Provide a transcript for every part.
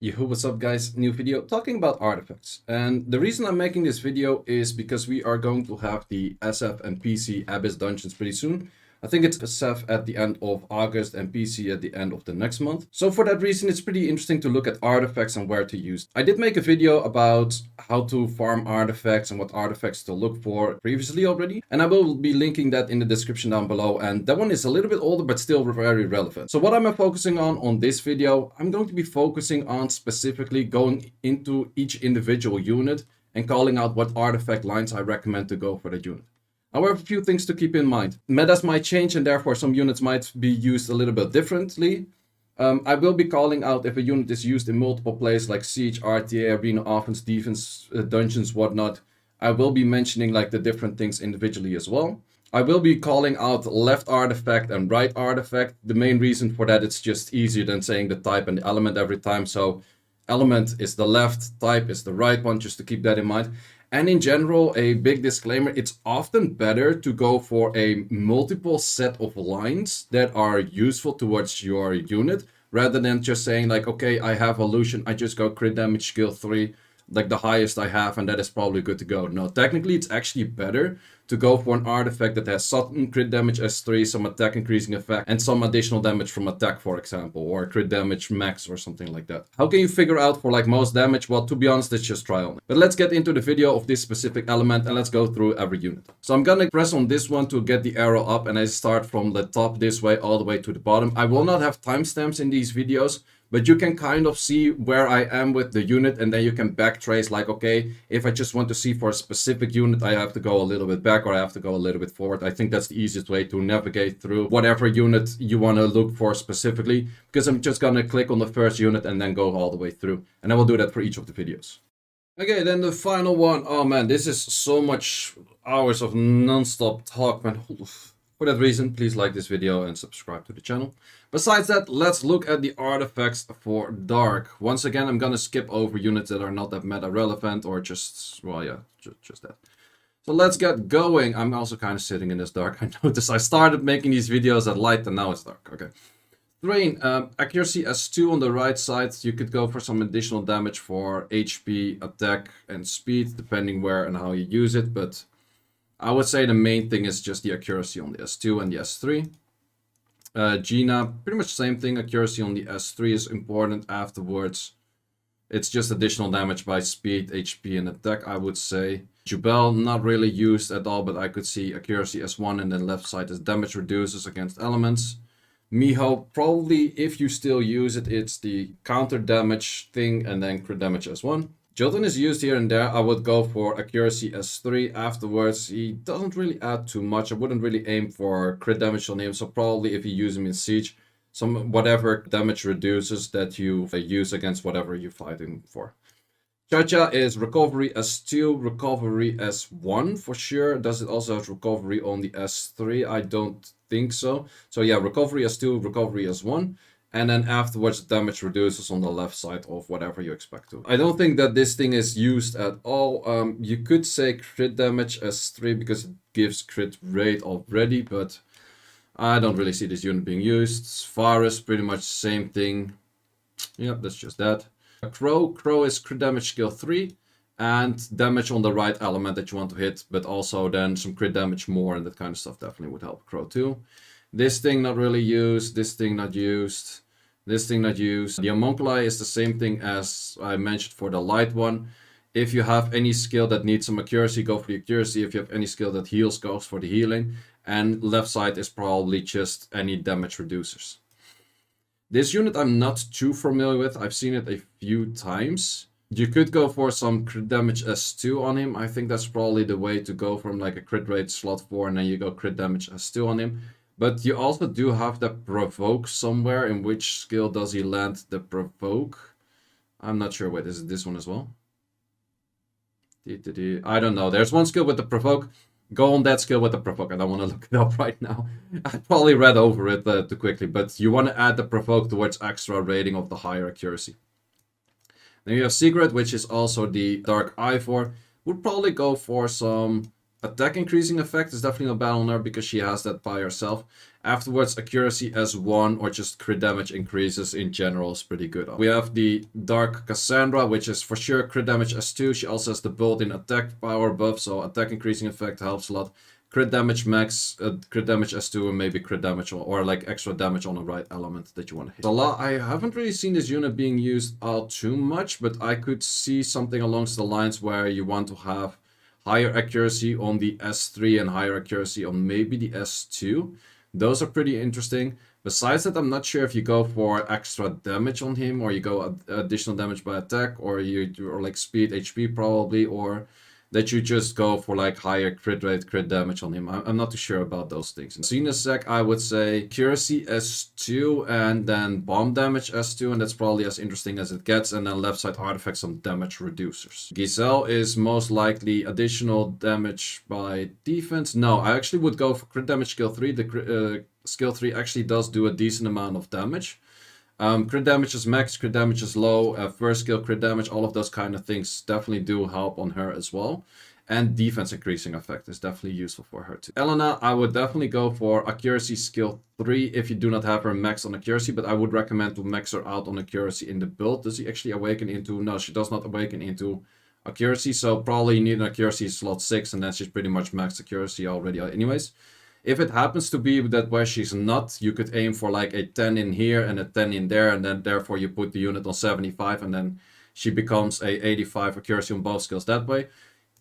Yo, what's up guys, new video talking about artifacts. And the reason I'm making this video is because we are going to have the SF and PC Abyss dungeons pretty soon. I think it's SF at the end of August and PC at the end of the next month. So for that reason, it's pretty interesting to look at artifacts and where to use. I did make a video about how to farm artifacts and what artifacts to look for previously already. And I will be linking that in the description down below. And that one is a little bit older, but still very relevant. So what am I focusing on this video? I'm going to be focusing on specifically going into each individual unit and calling out what artifact lines I recommend to go for the unit. However, a few things to keep in mind. Metas might change and therefore some units might be used a little bit differently. I will be calling out if a unit is used in multiple plays like Siege, RTA, Arena, Offense, Defense, Dungeons, whatnot. I will be mentioning like the different things individually as well. I will be calling out left artifact and right artifact. The main reason for that, it's just easier than saying the type and the element every time. So element is the left, type is the right one, just to keep that in mind. And in general, a big disclaimer, it's often better to go for a multiple set of lines that are useful towards your unit, rather than just saying like, okay, I have illusion, I just go crit damage skill 3, like the highest I have, and that is probably good to go. No, technically it's actually better to go for an artifact that has sudden crit damage S3, some attack increasing effect, and some additional damage from attack, for example, or crit damage max or something like that. How can you figure out for like most damage? Well, to be honest, it's just try on it. But let's get into the video of this specific element and let's go through every unit. So I'm gonna press on this one to get the arrow up, and I start from the top this way all the way to the bottom. I will not have timestamps in these videos, but you can kind of see where I am with the unit, and then you can backtrace like, okay, if I just want to see for a specific unit, I have to go a little bit back or I have to go a little bit forward. I think that's the easiest way to navigate through whatever unit you want to look for specifically, because I'm just going to click on the first unit and then go all the way through. And I will do that for each of the videos. Okay, then the final one. Oh man, this is so much hours of non-stop talk, man. For that reason, please like this video and subscribe to the channel. Besides that, let's look at the artifacts for Dark. Once again, I'm gonna skip over units that are not that meta relevant or just, well, yeah, just that. So let's get going. I'm also kind of sitting in this dark. I noticed I started making these videos at light and now it's dark. Okay. Thrain, accuracy S2 on the right side. You could go for some additional damage for HP, attack, and speed, depending where and how you use it, but I would say the main thing is just the accuracy on the S2 and the S3. Gina, pretty much same thing. Accuracy on the S3 is important afterwards. It's just additional damage by speed, HP, and attack, I would say. Jubelle, not really used at all, but I could see accuracy S1 and then left side is damage reduces against elements. Miho, probably if you still use it, it's the counter damage thing and then crit damage S1. Jultan is used here and there. I would go for accuracy S3 afterwards. He doesn't really add too much. I wouldn't really aim for crit damage on him. So probably if you use him in Siege, some whatever damage reduces that you use against whatever you're fighting for. Chacha is recovery S2, recovery S1 for sure. Does it also have recovery on the S3? I don't think so. So yeah, recovery S2, recovery S1. And then afterwards, damage reduces on the left side of whatever you expect to. I don't think that this thing is used at all. You could say crit damage S3 because it gives crit rate already, but I don't really see this unit being used. Varus, pretty much same thing. Yep, that's just that. Crow is crit damage skill 3 and damage on the right element that you want to hit, but also then some crit damage more and that kind of stuff definitely would help Crow too. This thing not really used, this thing not used, this thing not used. The Homunculi is the same thing as I mentioned for the light one. If you have any skill that needs some accuracy, go for the accuracy. If you have any skill that heals, goes for the healing. And left side is probably just any damage reducers. This unit I'm not too familiar with. I've seen it a few times. You could go for some crit damage S2 on him. I think that's probably the way to go from like a crit rate slot 4 and then you go crit damage S2 on him. But you also do have the provoke somewhere. In which skill does he land the provoke? I'm not sure. Wait, is it this one as well? I don't know. There's one skill with the provoke. Go on that skill with the provoke. I don't want to look it up right now. I probably read over it too quickly. But you want to add the provoke towards extra rating of the higher accuracy. Then you have Sigrid, which is also the Dark Ivor. Would probably go for some attack increasing effect. Is definitely not bad on her because she has that by herself. Afterwards, accuracy S1 or just crit damage increases in general is pretty good. We have the Dark Cassandra, which is for sure crit damage S2. She also has the built-in attack power buff, so attack increasing effect helps a lot. Crit damage max, crit damage S2, and maybe crit damage or like extra damage on the right element that you want to hit. Salah, I haven't really seen this unit being used all too much, but I could see something along the lines where you want to have higher accuracy on the S3 and higher accuracy on maybe the S2. Those are pretty interesting. Besides that, I'm not sure if you go for extra damage on him, or you go additional damage by attack, or like speed HP probably, or that you just go for like higher crit rate, crit damage on him. I'm not too sure about those things. In Zenisek, I would say accuracy S2 and then bomb damage S2, and that's probably as interesting as it gets. And then left side artifacts, some damage reducers. Giselle is most likely additional damage by defense. No, I actually would go for crit damage skill 3. The skill 3 actually does do a decent amount of damage. Crit damage is max, crit damage is low, first skill crit damage, all of those kind of things definitely do help on her as well. And defense increasing effect is definitely useful for her too. Elena, I would definitely go for accuracy skill 3 if you do not have her max on accuracy, but I would recommend to max her out on accuracy in the build. Does she actually awaken into... No, she does not awaken into accuracy, so probably you need an accuracy slot 6, and then she's pretty much max accuracy already anyways. If it happens to be that where she's not, you could aim for like a 10 in here and a 10 in there, and then therefore you put the unit on 75, and then she becomes a 85 accuracy on both skills that way.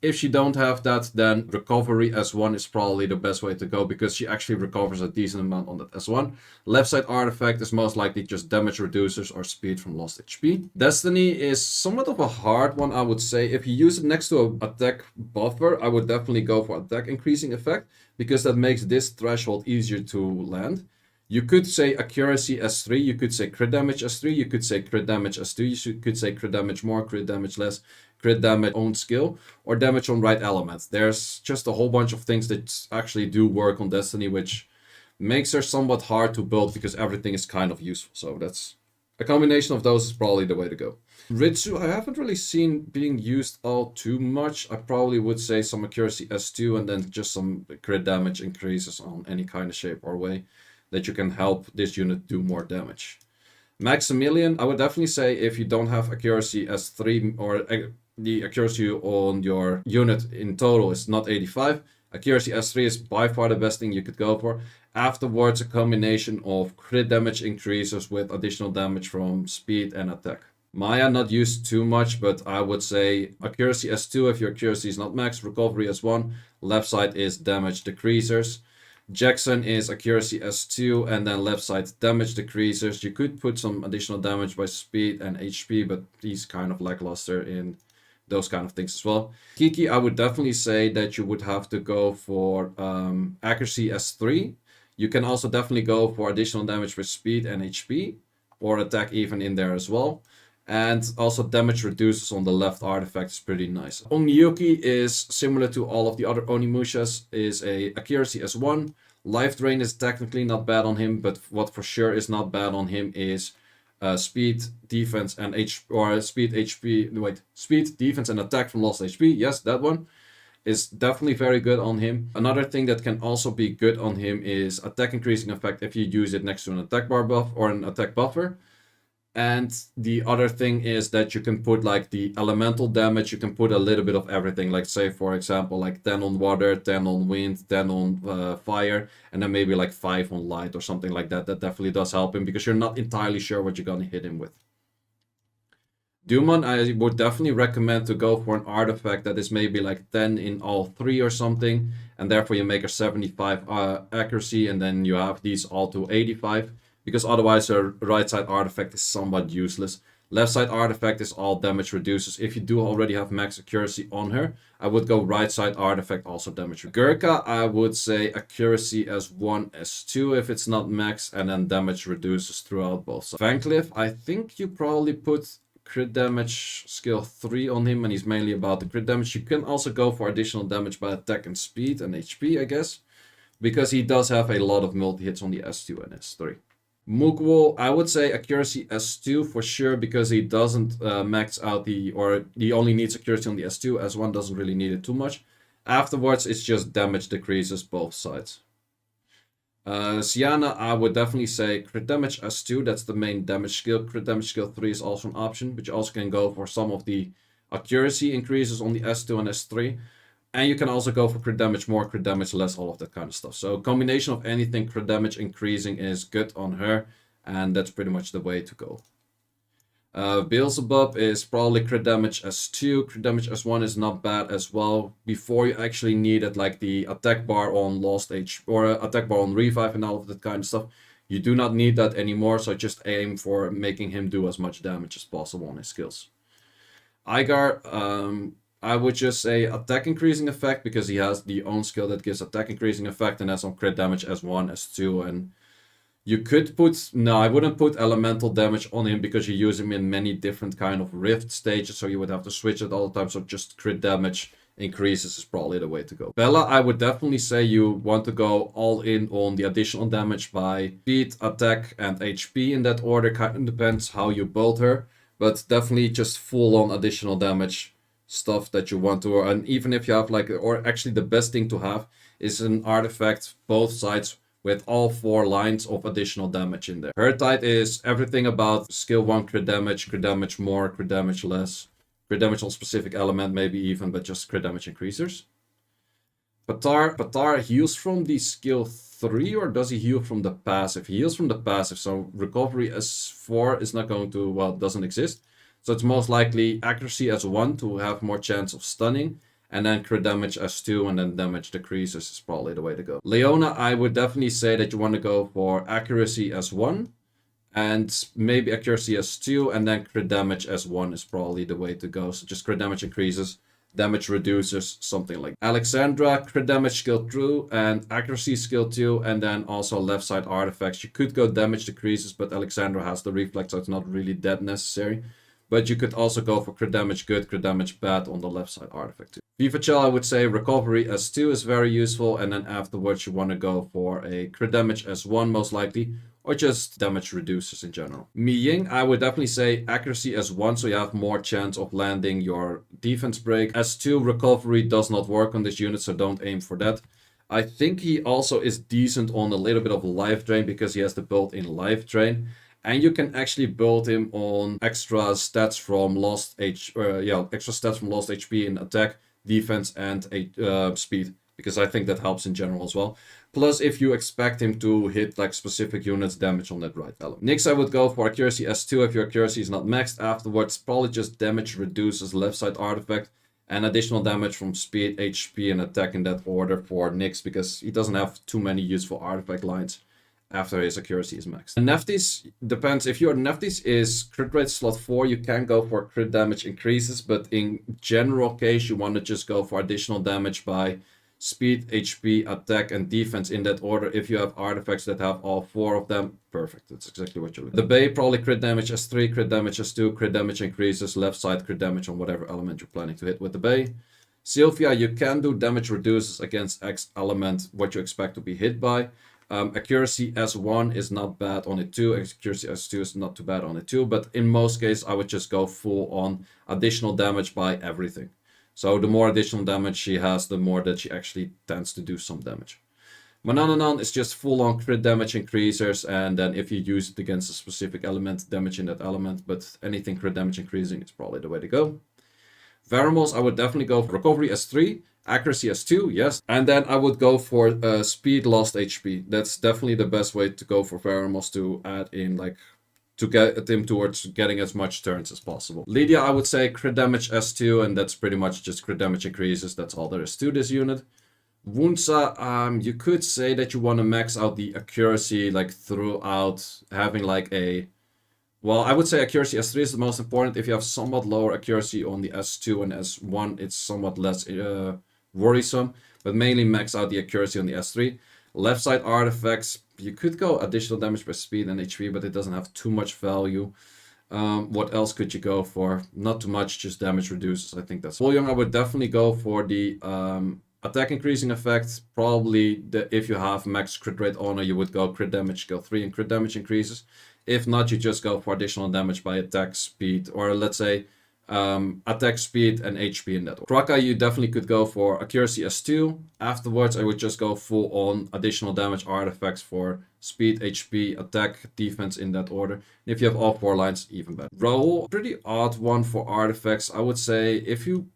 If you don't have that, then recovery S1 is probably the best way to go, because she actually recovers a decent amount on that S1. Left side artifact is most likely just damage reducers or speed from lost HP. Destiny is somewhat of a hard one, I would say. If you use it next to an attack buffer, I would definitely go for attack increasing effect, because that makes this threshold easier to land. You could say accuracy S3, you could say crit damage S3, you could say crit damage S2, you could say crit damage more, crit damage less, crit damage own skill, or damage on right element. There's just a whole bunch of things that actually do work on Destiny, which makes her somewhat hard to build because everything is kind of useful. So that's a combination of those is probably the way to go. Ritsu, I haven't really seen being used all too much. I probably would say some accuracy S2 and then just some crit damage increases on any kind of shape or way that you can help this unit do more damage. Maximillian, I would definitely say if you don't have accuracy S3 or the accuracy on your unit in total is not 85, accuracy S3 is by far the best thing you could go for. Afterwards, a combination of crit damage increases with additional damage from speed and attack. Maya, not used too much, but I would say accuracy S2 if your accuracy is not max, recovery S1, left side is damage decreasers. Jackson is accuracy S2 and then left side damage decreasers. You could put some additional damage by speed and HP, but he's kind of lackluster in those kind of things as well. Kiki, I would definitely say that you would have to go for accuracy S3. You can also definitely go for additional damage with speed and HP, or attack even in there as well. And also damage reduces on the left artifact is pretty nice. Ongyouki is similar to all of the other Onimushas, is a accuracy S1. Life drain is technically not bad on him, but what for sure is not bad on him is speed, defense, and speed, defense, and attack from lost HP. Yes, that one is definitely very good on him. Another thing that can also be good on him is attack increasing effect if you use it next to an attack bar buff or an attack buffer. And the other thing is that you can put like the elemental damage, you can put a little bit of everything, like say for example like 10 on water, 10 on wind, 10 on fire, and then maybe like 5 on light or something like that. That definitely does help him because you're not entirely sure what you're gonna hit him with. Douman, I would definitely recommend to go for an artifact that is maybe like 10 in all 3 or something, and therefore you make a 75 accuracy, and then you have these all to 85. Because otherwise her right side artifact is somewhat useless. Left side artifact is all damage reduces. If you do already have max accuracy on her, I would go right side artifact also damage. Gurkha, I would say accuracy S1, S2 if it's not max, and then damage reduces throughout both sides. Van Cleef, I think you probably put crit damage skill 3 on him, and he's mainly about the crit damage. You can also go for additional damage by attack and speed and HP, I guess, because he does have a lot of multi-hits on the S2 and S3. Mukwo, I would say accuracy S2 for sure, because he doesn't max out or he only needs accuracy on the S2, S1 doesn't really need it too much. Afterwards, it's just damage decreases both sides. Giana, I would definitely say crit damage S2, that's the main damage skill. Crit damage skill 3 is also an option, but you also can go for some of the accuracy increases on the S2 and S3. And you can also go for crit damage more, crit damage less, all of that kind of stuff. So combination of anything crit damage increasing is good on her, and that's pretty much the way to go. Beelzebub is probably crit damage S2, crit damage S1 is not bad as well. Before you actually needed like the attack bar on lost H or attack bar on revive and all of that kind of stuff. You do not need that anymore, so just aim for making him do as much damage as possible on his skills. Igar, I would just say attack increasing effect because he has the own skill that gives attack increasing effect and has some crit damage S1, S2, and you could put, no, I wouldn't put elemental damage on him because you use him in many different kind of rift stages, so you would have to switch it all the time, so just crit damage increases is probably the way to go. Bella, I would definitely say you want to go all in on the additional damage by speed, attack, and HP in that order. Kind of depends how you build her, but definitely just full on additional damage stuff that you want to, and even if you have like, or actually the best thing to have is an artifact both sides with all 4 lines of additional damage in there. Her type is everything about skill 1 crit damage more, crit damage less, crit damage on specific element maybe even, but just crit damage increasers. Patar heals from the skill 3, or does he heal from the passive? He heals from the passive, so recovery S4 is not going to, well, doesn't exist. So it's most likely accuracy S1 to have more chance of stunning, and then crit damage S2, and then damage decreases is probably the way to go. Leona, I would definitely say that you want to go for accuracy S1, and maybe accuracy S2, and then crit damage S1 is probably the way to go. So just crit damage increases, damage reduces, something like that. Alexandra, crit damage skill 2, and accuracy skill 2, and then also left side artifacts. You could go damage decreases, but Alexandra has the reflex, so it's not really that necessary. But you could also go for crit damage good, crit damage bad on the left side artifact too. Vivachel, I would say recovery S2 is very useful, and then afterwards you want to go for a crit damage S1 most likely, or just damage reducers in general. Miying, I would definitely say accuracy S1, so you have more chance of landing your defense break. S2 recovery does not work on this unit, so don't aim for that. I think he also is decent on a little bit of life drain because he has the built-in life drain. And you can actually build him on extra stats from lost HP in attack, defense, and speed, because I think that helps in general as well. Plus, if you expect him to hit like specific units damage on that right element. Next, I would go for accuracy S2 if your accuracy is not maxed. Afterwards, probably just damage reduces left side artifact and additional damage from speed, HP, and attack in that order for Nyx, because he doesn't have too many useful artifact lines after his accuracy is maxed. And Nephthys, depends, if your Nephthys is crit rate slot 4, you can go for crit damage increases, but in general case, you want to just go for additional damage by speed, HP, attack, and defense in that order. If you have artifacts that have all 4 of them, perfect, that's exactly what you're looking for. The Bay, probably crit damage S3, crit damage S2, crit damage increases, left side crit damage on whatever element you're planning to hit with the Bay. Sylvia, you can do damage reduces against X element, what you expect to be hit by. Accuracy S1 is not bad on it too. Accuracy S2 is not too bad on it too. But in most cases, I would just go full on additional damage by everything. So the more additional damage she has, the more that she actually tends to do some damage. Manananan is just full on crit damage increasers. And then if you use it against a specific element, damage in that element. But anything crit damage increasing is probably the way to go. Veromos, I would definitely go for recovery S3. Accuracy S2, yes. And then I would go for speed lost HP. That's definitely the best way to go for Veromos, to add in, like, to get him towards getting as much turns as possible. Lydia, I would say crit damage S2, and that's pretty much just crit damage increases. That's all there is to this unit. Woonsa, you could say that you want to max out the accuracy, like, throughout having, like, a... Well, I would say accuracy S3 is the most important. If you have somewhat lower accuracy on the S2 and S1, it's somewhat less worrisome, but mainly max out the accuracy on the S3. Left side artifacts, you could go additional damage by speed and HP, but it doesn't have too much value. What else could you go for? Not too much, just damage reduces. I think that's Young. I would definitely go for the attack increasing effect. Probably if you have max crit rate honor, you would go crit damage skill 3 and crit damage increases. If not, you just go for additional damage by attack, speed, or let's say attack speed and HP in that order. Craka, you definitely could go for accuracy S2. Afterwards, I would just go full on additional damage artifacts for speed, HP, attack, defense in that order. And if you have all 4 lines, even better. Raoul, pretty odd one for artifacts. I would say if you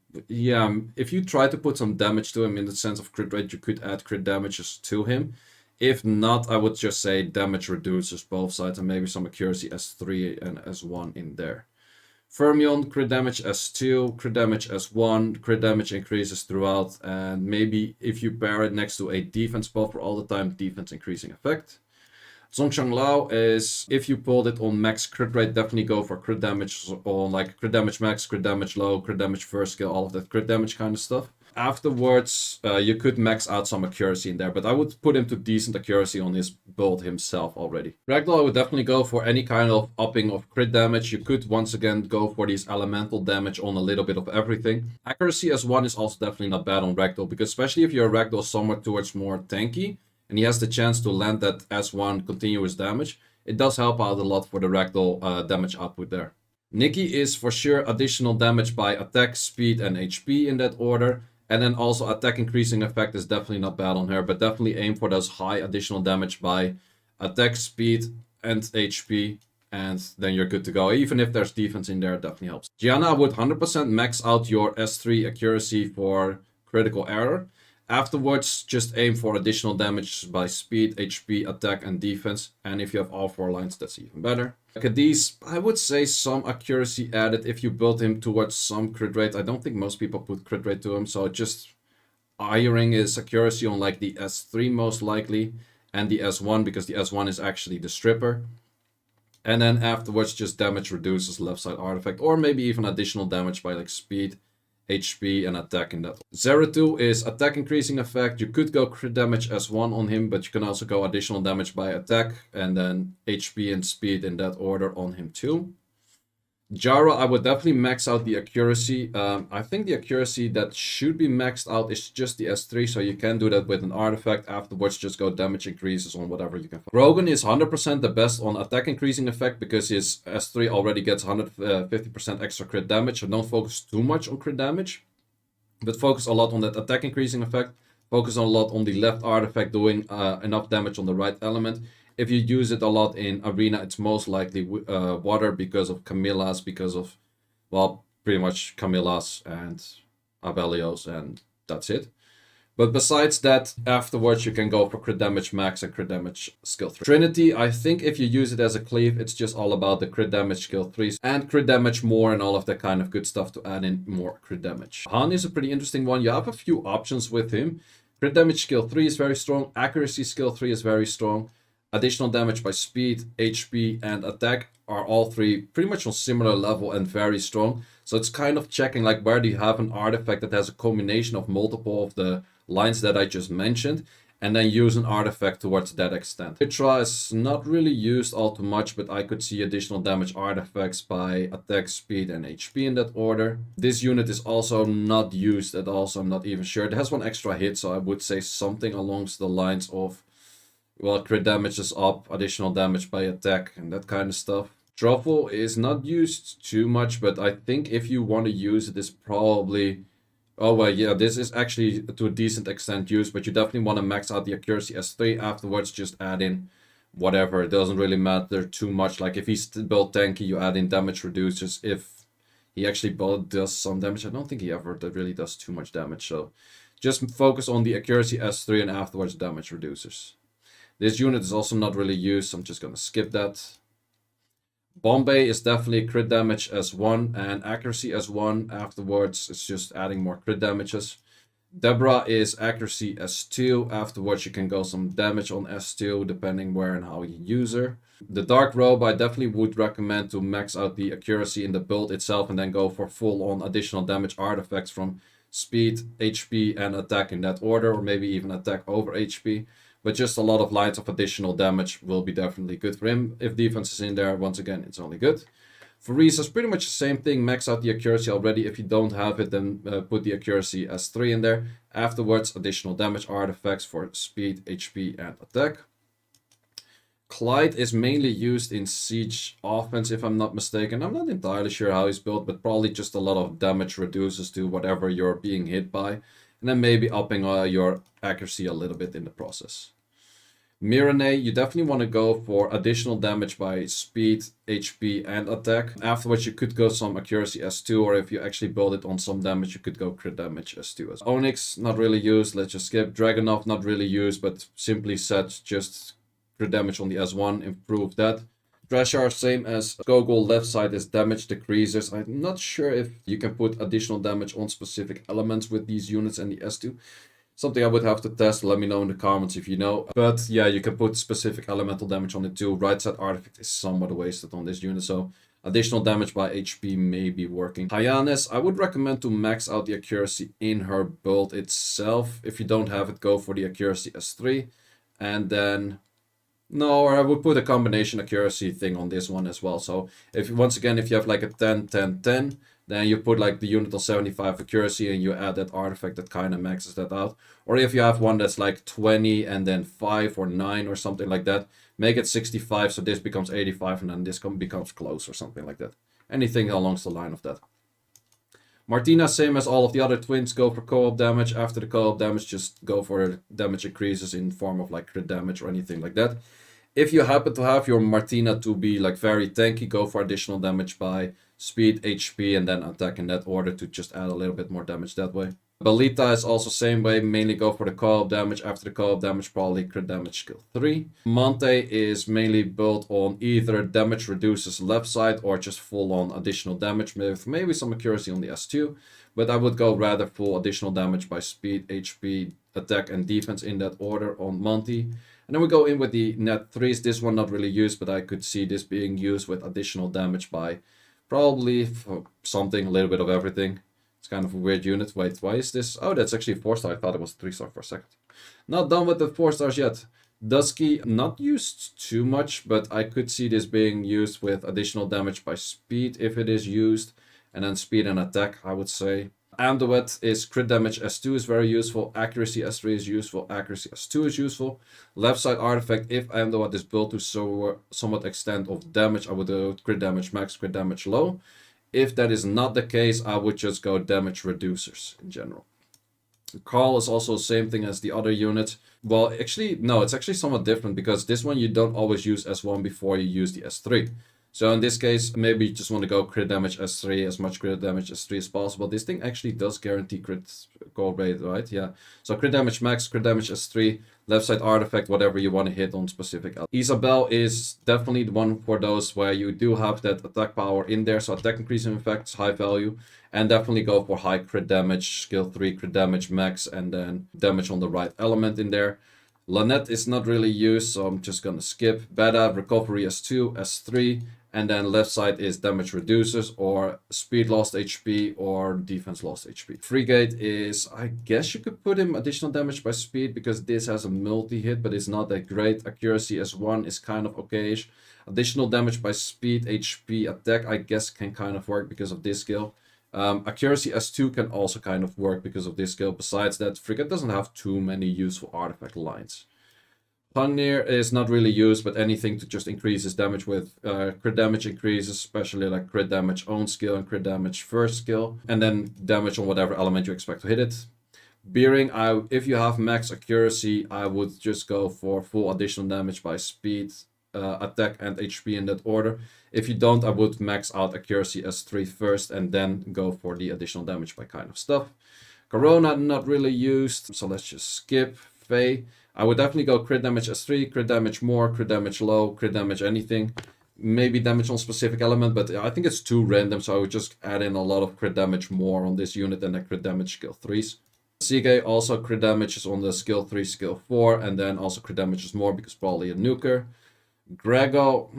try to put some damage to him in the sense of crit rate, you could add crit damages to him. If not, I would just say damage reduces both sides and maybe some accuracy S3 and S1 in there. Fermion, crit damage S2, crit damage S1, crit damage increases throughout, and maybe if you pair it next to a defense buff for all the time, defense increasing effect. Zhang Lao is, if you pulled it on max crit rate, definitely go for crit damage on like crit damage max, crit damage low, crit damage first skill, all of that crit damage kind of stuff. Afterwards, you could max out some accuracy in there, but I would put him to decent accuracy on his build himself already. Ragdoll, I would definitely go for any kind of upping of crit damage. You could once again go for these elemental damage on a little bit of everything. Accuracy S1 is also definitely not bad on Ragdoll, because especially if you're a Ragdoll somewhat towards more tanky, and he has the chance to land that S1 continuous damage, it does help out a lot for the Ragdoll damage output there. Nicki is for sure additional damage by attack, speed, and HP in that order. And then also attack increasing effect is definitely not bad on her, but definitely aim for those high additional damage by attack, speed, and HP, and then you're good to go. Even if there's defense in there, it definitely helps. Giana would 100% max out your S3 accuracy for critical error. Afterwards, just aim for additional damage by speed, HP, attack, and defense. And if you have all 4 lines, that's even better. Cadiz, I would say some accuracy added if you build him towards some crit rate. I don't think most people put crit rate to him, so just ironing his accuracy on like the S3 most likely, and the S1, because the S1 is actually the stripper. And then afterwards, just damage reduces left side artifact, or maybe even additional damage by like speed, HP, and attack in that. Zeratul is attack increasing effect. You could go crit damage S1 on him, but you can also go additional damage by attack, and then HP and speed in that order on him too. Jara, I would definitely max out the accuracy. I think the accuracy that should be maxed out is just the S3, so you can do that with an artifact. Afterwards, just go damage increases on whatever you can find. Rogan is 100% the best on attack increasing effect because his S3 already gets 150% extra crit damage, so don't focus too much on crit damage, but focus a lot on that attack increasing effect. Focus a lot on the left artifact doing enough damage on the right element. If you use it a lot in Arena, it's most likely water because of Camillas, because of, well, pretty much Camillas and Abelios, and that's it. But besides that, afterwards you can go for crit damage max and crit damage skill 3. Trinity, I think if you use it as a cleave, it's just all about the crit damage skill 3s and crit damage more and all of that kind of good stuff to add in more crit damage. Han is a pretty interesting one. You have a few options with him. Crit damage skill 3 is very strong. Accuracy skill 3 is very strong. Additional damage by speed, HP, and attack are all 3 pretty much on similar level and very strong. So it's kind of checking like where do you have an artifact that has a combination of multiple of the lines that I just mentioned, and then use an artifact towards that extent. Hydra is not really used all too much, but I could see additional damage artifacts by attack, speed, and HP in that order. This unit is also not used at all, so I'm not even sure. It has 1 extra hit, so I would say something along the lines of, well, crit damage is up, additional damage by attack, and that kind of stuff. Truffle is not used too much, but I think if you want to use it, it's probably... Oh, well, yeah, this is actually to a decent extent used, but you definitely want to max out the accuracy S3. Afterwards, just add in whatever. It doesn't really matter too much. Like, if he's built tanky, you add in damage reducers. If he actually does some damage, I don't think he ever really does too much damage. So, just focus on the accuracy S3 and afterwards damage reducers. This unit is also not really used, so I'm just going to skip that. Bombay is definitely crit damage S1 and accuracy S1. Afterwards, it's just adding more crit damages. Deborah is accuracy S2. Afterwards, you can go some damage on S2, depending where and how you use her. The Dark Robe, I definitely would recommend to max out the accuracy in the build itself and then go for full-on additional damage artifacts from speed, HP, and attack in that order, or maybe even attack over HP. But just a lot of lines of additional damage will be definitely good for him. If defense is in there, once again, it's only good. For Reese, it's pretty much the same thing. Max out the accuracy already. If you don't have it, then put the accuracy as 3 in there. Afterwards, additional damage artifacts for speed, HP, and attack. Clyde is mainly used in siege offense, if I'm not mistaken. I'm not entirely sure how he's built, but probably just a lot of damage reduces to whatever you're being hit by. And then maybe upping your accuracy a little bit in the process. Mirane, you definitely want to go for additional damage by speed, HP, and attack. Afterwards, you could go some accuracy S2, or if you actually build it on some damage, you could go crit damage S2 as well. Onyx, not really used, let's just skip. Dragonov, not really used, but simply set just crit damage on the S1, improve that. Drashar, same as Gogol, left side is damage decreases. I'm not sure if you can put additional damage on specific elements with these units and the S2. Something I would have to test, let me know in the comments if you know. But yeah, you can put specific elemental damage on it too. Right side artifact is somewhat wasted on this unit, so additional damage by HP may be working. Hyannis, I would recommend to max out the accuracy in her build itself. If you don't have it, go for the accuracy S3. And then... no, or I would put a combination accuracy thing on this one as well. So if once again, if you have like a 10, 10, 10, then you put like the unit on 75 accuracy and you add that artifact that kind of maxes that out. Or if you have one that's like 20 and then 5 or 9 or something like that, make it 65 so this becomes 85 and then this becomes close or something like that. Anything along the line of that. Martina, same as all of the other twins, go for co-op damage. After the co-op damage, just go for damage increases in form of like crit damage or anything like that. If you happen to have your Martina to be like very tanky, go for additional damage by speed, HP, and then attack in that order to just add a little bit more damage that way. Belita is also same way, mainly go for the co-op damage. After the co-op damage, probably crit damage skill 3. Monte is mainly built on either damage reduces left side or just full on additional damage with maybe some accuracy on the S2. But I would go rather full additional damage by speed, HP, attack, and defense in that order on Monte. And then we go in with the Nephthys. This one not really used, but I could see this being used with additional damage by probably something, a little bit of everything. It's kind of a weird unit. Wait, why is this? Oh, that's actually 4-star. I thought it was 3-star for a second. Not done with the 4-stars yet. Dusky, not used too much, but I could see this being used with additional damage by speed if it is used. And then speed and attack, I would say. Amduet is crit damage S2 is very useful. Accuracy S3 is useful. Accuracy S2 is useful. Left side artifact, if Amduet is built to somewhat extent of damage, I would do crit damage max, crit damage low. If that is not the case, I would just go damage reducers in general. Carl is also the same thing as the other unit. Well, actually, no, it's actually somewhat different because this one you don't always use S1 before you use the S3. So in this case, maybe you just want to go crit damage S3, as much crit damage S3 as possible. This thing actually does guarantee crit gold rate, right? Yeah. So crit damage max, crit damage S3, left side artifact, whatever you want to hit on specific. Isabel is definitely the one for those where you do have that attack power in there. So attack increasing effects, high value. And definitely go for high crit damage, skill 3, crit damage max, and then damage on the right element in there. Lynette is not really used, so I'm just going to skip. Beta, recovery S2, S3. And then left side is damage reducers or speed lost HP or defense lost HP. Frigate is, I guess you could put him additional damage by speed because this has a multi-hit, but it's not that great. Accuracy S1 is kind of okayish. Additional damage by speed, HP, attack, I guess can kind of work because of this skill. Accuracy S2 can also kind of work because of this skill. Besides that, Frigate doesn't have too many useful artifact lines. Panir is not really used, but anything to just increase his damage with crit damage increases, especially like crit damage own skill and crit damage first skill, and then damage on whatever element you expect to hit it. Beering, if you have max accuracy, I would just go for full additional damage by speed, attack, and HP in that order. If you don't, I would max out accuracy S3 first and then go for the additional damage by kind of stuff. Corona, not really used, so let's just skip. Faye. I would definitely go crit damage S3, crit damage more, crit damage low, crit damage anything. Maybe damage on specific element, but I think it's too random, so I would just add in a lot of crit damage more on this unit than the crit damage skill 3s. Sige also crit damage is on the skill 3, skill 4, and then also crit damage is more because probably a nuker. Grego,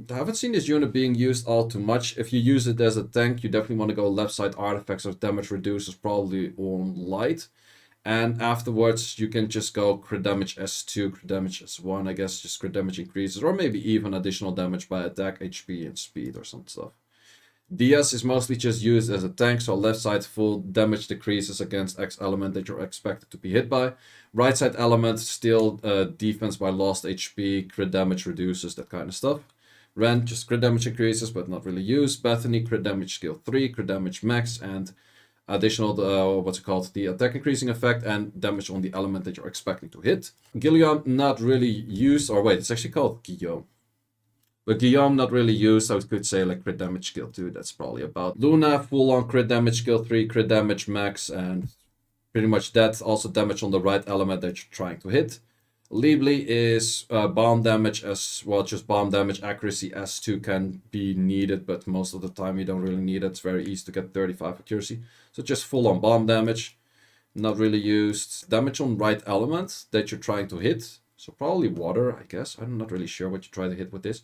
I haven't seen this unit being used all too much. If you use it as a tank, you definitely want to go left side artifacts or damage reducers, probably on light. And afterwards, you can just go crit damage S2, crit damage S1, I guess, just crit damage increases, or maybe even additional damage by attack, HP, and speed, or some stuff. DS is mostly just used as a tank, so left side full damage decreases against X element that you're expected to be hit by. Right side element still defense by lost HP, crit damage reduces, that kind of stuff. Ren, just crit damage increases, but not really used. Bethany, crit damage skill 3, crit damage max, and additional, the attack increasing effect and damage on the element that you're expecting to hit. Guillaume, not really used, or wait, it's actually called Guillaume. But Guillaume not really used, I could say like crit damage skill 2, that's probably about. Luna, full on crit damage skill 3, crit damage max, and pretty much that. Also damage on the right element that you're trying to hit. Libli is bomb damage as well, just bomb damage. Accuracy S2 can be needed, but most of the time you don't really need it. It's very easy to get 35 accuracy. So just full on bomb damage, not really used. Damage on right element that you're trying to hit. So probably water, I guess. I'm not really sure what you try to hit with this.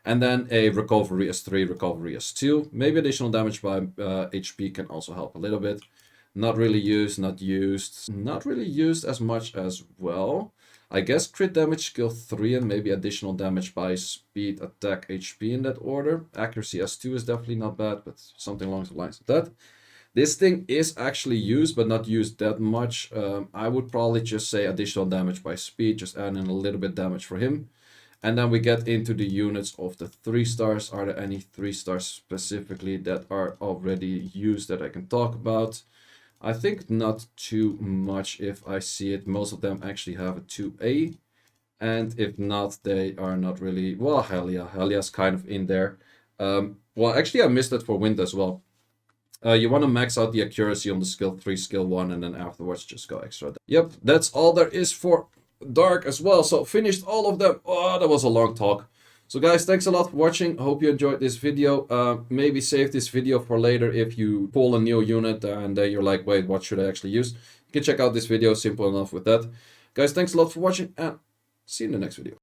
And then a recovery S3, recovery S2. Maybe additional damage by HP can also help a little bit. Not really used, not used. Not really used as much as well. I guess crit damage skill 3 and maybe additional damage by speed, attack, HP in that order. Accuracy S2 is definitely not bad, but something along the lines of that. This thing is actually used, but not used that much. I would probably just say additional damage by speed, just add in a little bit damage for him. And then we get into the units of the 3 stars. Are there any 3 stars specifically that are already used that I can talk about? I think not too much if I see it. Most of them actually have a 2A. And if not, they are not really... Well, Helia. Helia's kind of in there. Well, actually, I missed that for Wind as well. You want to max out the accuracy on the skill 3, skill 1, and then afterwards just go extra. Yep, that's all there is for Dark as well. So finished all of them. Oh, that was a long talk. So guys, thanks a lot for watching. Hope you enjoyed this video. Maybe save this video for later if you pull a new unit and you're like, wait, what should I actually use? You can check out this video, simple enough with that. Guys, thanks a lot for watching and see you in the next video.